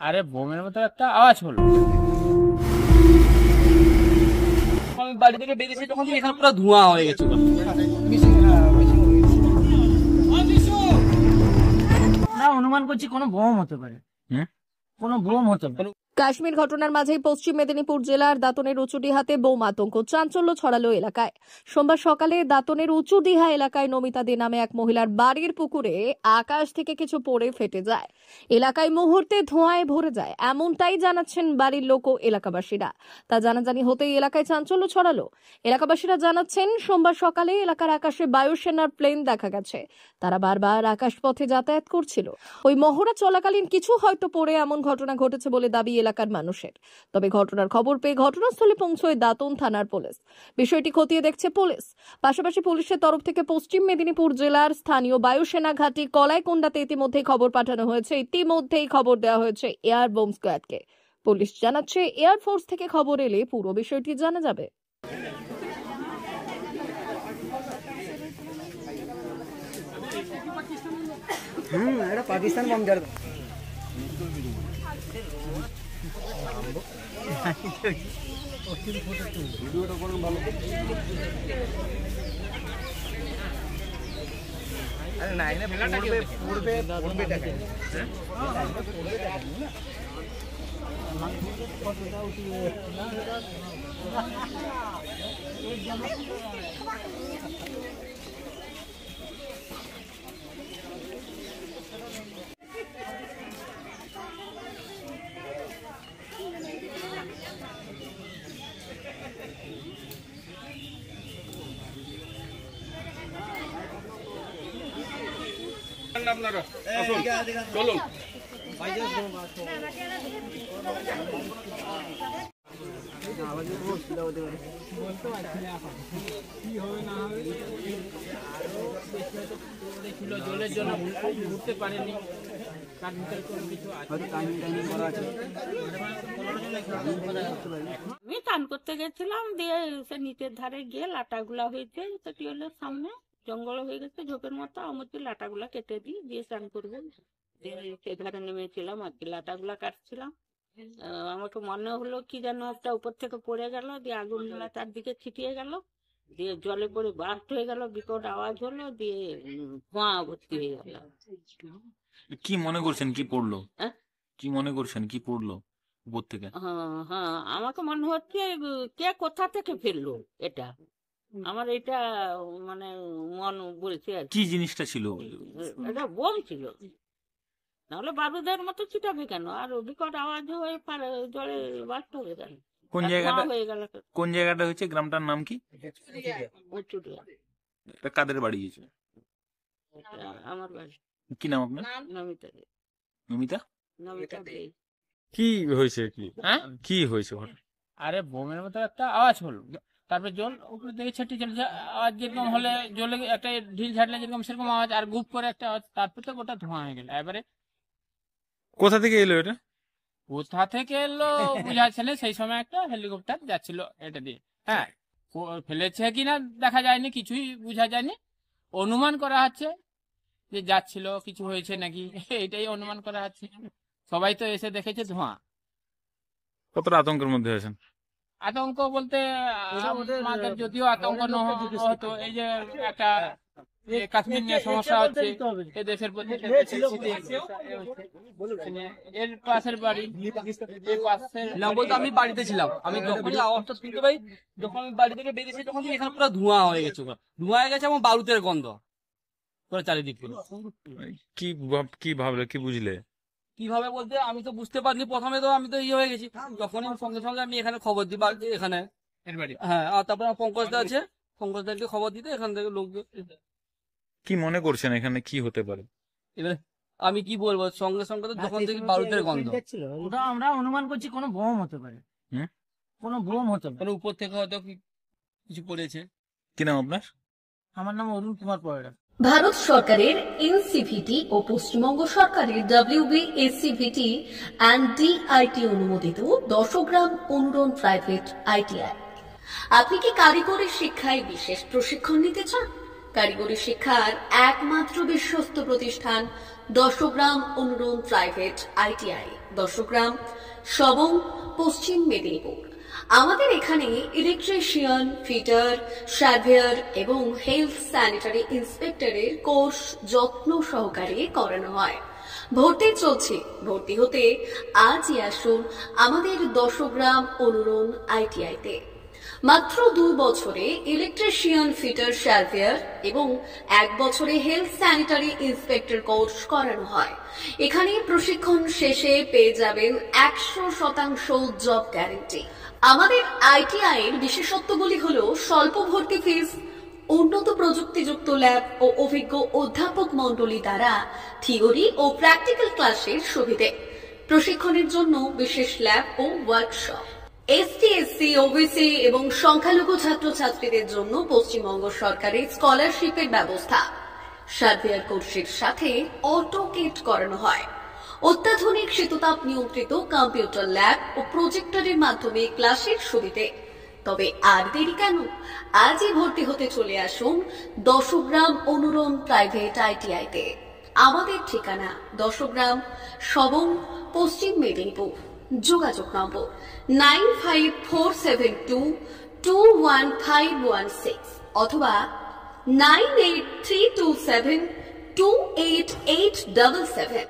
আরে বোমের মতো একটা আওয়াজ হলো। আমি বাড়ি থেকে বেরিয়েছি তখন এখানে পুরো ধোঁয়া হয়ে গেছিল। না, অনুমান করছি কোনো বোম হতে পারে। কোনো বোম হতে পারে। কাশ্মীর ঘটনার মাঝেই পশ্চিম মেদিনীপুর জেলার দাঁতনের উঁচুডিহাতে বোম আতঙ্ক, চাঞ্চল্য ছড়ালো এলাকায়। সোমবার সকালে দাঁতনের উঁচুডিহা এলাকায় নমিতা দে নামে এক মহিলার বাড়ির পুকুরে আকাশ থেকে কিছু পড়ে ফেটে যায়। এলাকায় মুহূর্তে ধোঁয়ায় ভরে যায়, এমনটাই জানাচ্ছেন বাড়ির লোক ও এলাকাবাসীরা। তা জানাজানি হতেই এলাকায় চাঞ্চল্য ছড়ালো। এলাকাবাসীরা জানাচ্ছেন, সোমবার সকালে এলাকার আকাশে বায়ুসেনার প্লেন দেখা গেছে। তারা বারবার আকাশপথে যাতায়াত করছিল। ওই মহড়া চলাকালীন কিছু হয়তো পড়ে এমন ঘটনা ঘটেছে বলে দাবি এলাকার মানুষের। তবে ঘটনার খবর পেয়ে ঘটনাস্থলে পৌঁছয় দাঁতন থানার পুলিশ। বিষয়টি খতিয়ে দেখছে পুলিশ। পাশাপাশি পুলিশের তরফ থেকে পশ্চিম মেদিনীপুর জেলার স্থানীয় বায়ুসেনা ঘাঁটি কলাইকুণ্ডাতে ইতিমধ্যেই খবর পাঠানো হয়েছে। ইতিমধ্যেই খবর দেওয়া হয়েছে এয়ার বোম স্কোয়াডকে। পুলিশ জানাচ্ছে, এয়ারফোর্স থেকে খবর এলে পুরো বিষয়টি জানা যাবে। এটা পাকিস্তান বম জার ভিডিওটা করুন ভালো। আরে না এনে পড়বে টাকা আপনারা আসুন চলুন। জলের জন্য ঘুরতে পারেনি, তার ভিতরে কোনো কিছু আমি চান করতে গেছিলাম, দিয়ে সে নিচের ধারে গিয়ে লাটাগুলা হয়েছে, সেটি হলো সামনে জঙ্গল হয়ে গেছে ঝোপের মতো। আমি লাটাগুলা কেটে দিই, দিয়ে চান করবো। সে ধারে নেমেছিলাম আর কি, লাটাগুলা কাটছিলাম। আমাকে মনে হলো কি যেন একটা উপর থেকে পড়ে গেল, দিয়ে আগুনগুলা চারদিকে ছিটিয়ে গেল, দিয়ে জলে পড়ে বাস্ট হয়ে গেল, বিকট আওয়াজ হলো, দিয়ে ধোঁয়া ভর্তি হয়ে গেল। কি মনে করছেন কি পড়লো? হ্যাঁ, কি মনে করছেন কি পড়লো উপর থেকে? হ্যাঁ হ্যাঁ, আমাকে মনে হচ্ছে কে কোথা থেকে ফেললো এটা, আমার এটা মানে মন বলছে আর কি জিনিসটা ছিল? এটা বোম ছিল, নাহলে বারুদের মতো ছিটাবে কেন? আর বিকট আওয়াজ হয়ে জলে বাস্ট হয়ে গেল। কোন জায়গাটা কোন জায়গাটা হয়েছে? গ্রামটার নাম কি? কাদের বাড়ি হয়েছে? আমার বাড়ি। কি নাম আপনার? নমিতা। নমিতা? নমিতা দে। কি হয়েছে? হ্যাঁ, কি হয়েছে? আরে বোমের মতো একটা আওয়াজ হলো, তারপর জল উপরে দিকে ছেটে চলেছে। আওয়াজ যেরকম হলে জলে একটা ঢিল ছাড়লে যেরকম সেরকম আওয়াজ, আর গুপ করে একটা আওয়াজ, তারপর তো গোটা ধোঁয়া হয়ে গেল। এবারে কোথা থেকে এলো এটা? কোথা থেকে এলো বুঝাচ্ছে না, সেই সময় একটা হেলিকপ্টার যাচ্ছিল এটা দিয়ে। হ্যাঁ, ফেলেছে কিনা দেখা যায়নি, কিছুই বোঝা যায়নি। অনুমান করা হচ্ছে যে যাচ্ছিল, কিছু হয়েছে নাকি, এইটাই অনুমান করা হচ্ছে। সবাই তো এসে দেখেছে ধোঁয়া। কতটা আতঙ্কের মধ্যে আছেন? আতঙ্ক বলতে আমাদের যদিও আতঙ্ক হতো, এই যে একটা কাশ্মীর নিয়ে সমস্যা হচ্ছে, এই দেশের প্রতি এর পাশের বাড়ি, আমি বাড়িতে ছিলাম। আমি যখনই আওয়াজটা শুনতে পাই, যখন আমি বাড়ি থেকে বেরিয়েছি তখন এখানে পুরো ধোঁয়া হয়ে গেছে, ধোঁয়া হয়ে গেছে এবং বারুদের গন্ধ পুরো চারিদিক পুরো। কি ভাবলে, কি বুঝলে? কিভাবে বলতে আমি তো বুঝতে পারিনি প্রথমে, তো আমি তো ইয়ে হয়ে গেছি। তখনই সঙ্গে সঙ্গে আমি এখানে খবর দিই এখানে। হ্যাঁ, আর তারপরে পঙ্কজ দা আছে, পঙ্কজ দাকে খবর দিতে এখান থেকে লোক। কি মনে করছেন এখানে কি হতে পারে? এবার আমি কি বলবো, সঙ্গে সঙ্গে তো যখন থেকে বারুদের গন্ধ, ওটা আমরা অনুমান করছি কোনো বোম হতে পারে। কোনো বোম হতে পারে, উপর থেকে হয়তো কিছু পড়েছে। কি নাম আপনার? আমার নাম অরুণ কুমার পয়রা। ভারত সরকারের এনসিভিটি ও পশ্চিমবঙ্গ সরকারের WBSCVT অ্যান্ড DIT অনুমোদিত 10 গ্রাম অনুরণ প্রাইভেট ITI। আপনি কি কারিগরি শিক্ষায় বিশেষ প্রশিক্ষণ নিতে চান? কারিগরি শিক্ষার একমাত্র বিশ্বস্ত প্রতিষ্ঠান দশগ্রাম অনুরণ প্রাইভেট ITI, দশগ্রাম, সবং, পশ্চিম মেদিনীপুর। আমাদের এখানে ইলেকট্রিশিয়ান, ফিটার, সার্ভেয়ার এবং হেলথ স্যানিটারি ইন্সপেক্টরের কোর্স যত্ন সহকারে করানো হয়। ভর্তি চলছে। ভর্তি হতে আজই আসুন আমাদের দশগ্রাম অনুরণ ITI-তে। মাত্র 2 বছরে ইলেকট্রিশিয়ান, ফিটার, সার্ভেয়ার এবং 1 বছরে হেলথ স্যানিটারি ইন্সপেক্টর কোর্স করানো হয়। এখানে প্রশিক্ষণ শেষে পেয়ে যাবেন 100% জব গ্যারান্টি। আমাদের ITI এর বিশেষত্বগুলি হলো স্বল্প ভর্তি ফিস, উন্নত প্রযুক্তিযুক্ত ল্যাব ও অভিজ্ঞ অধ্যাপক মণ্ডলী দ্বারা থিওরি ও প্র্যাকটিক্যাল ক্লাসের সুবিধে, প্রশিক্ষণের জন্য বিশেষ ল্যাব ও ওয়ার্কশপ, ST, SC, OBC এবং সংখ্যালঘু ছাত্রছাত্রীদের জন্য পশ্চিমবঙ্গ সরকারের স্কলারশিপের ব্যবস্থা। সার্ভেয়ার কোর্সের সাথে অটোকেট করানো হয়। অত্যাধুনিক শীততাপ নিয়ন্ত্রিত কম্পিউটার ল্যাব ও প্রজেক্টরের মাধ্যমে ক্লাসের সুবিধে। তবে আর দেরি কেন? আজই ভর্তি হতে চলে আসুন দশগ্রাম অনুরণ প্রাইভেট ITI-তে। আমাদের ঠিকানা দশগ্রাম, সবং, পশ্চিম মেদিনীপুর। যোগাযোগ নম্বর 9547221516 অথবা 9832728877।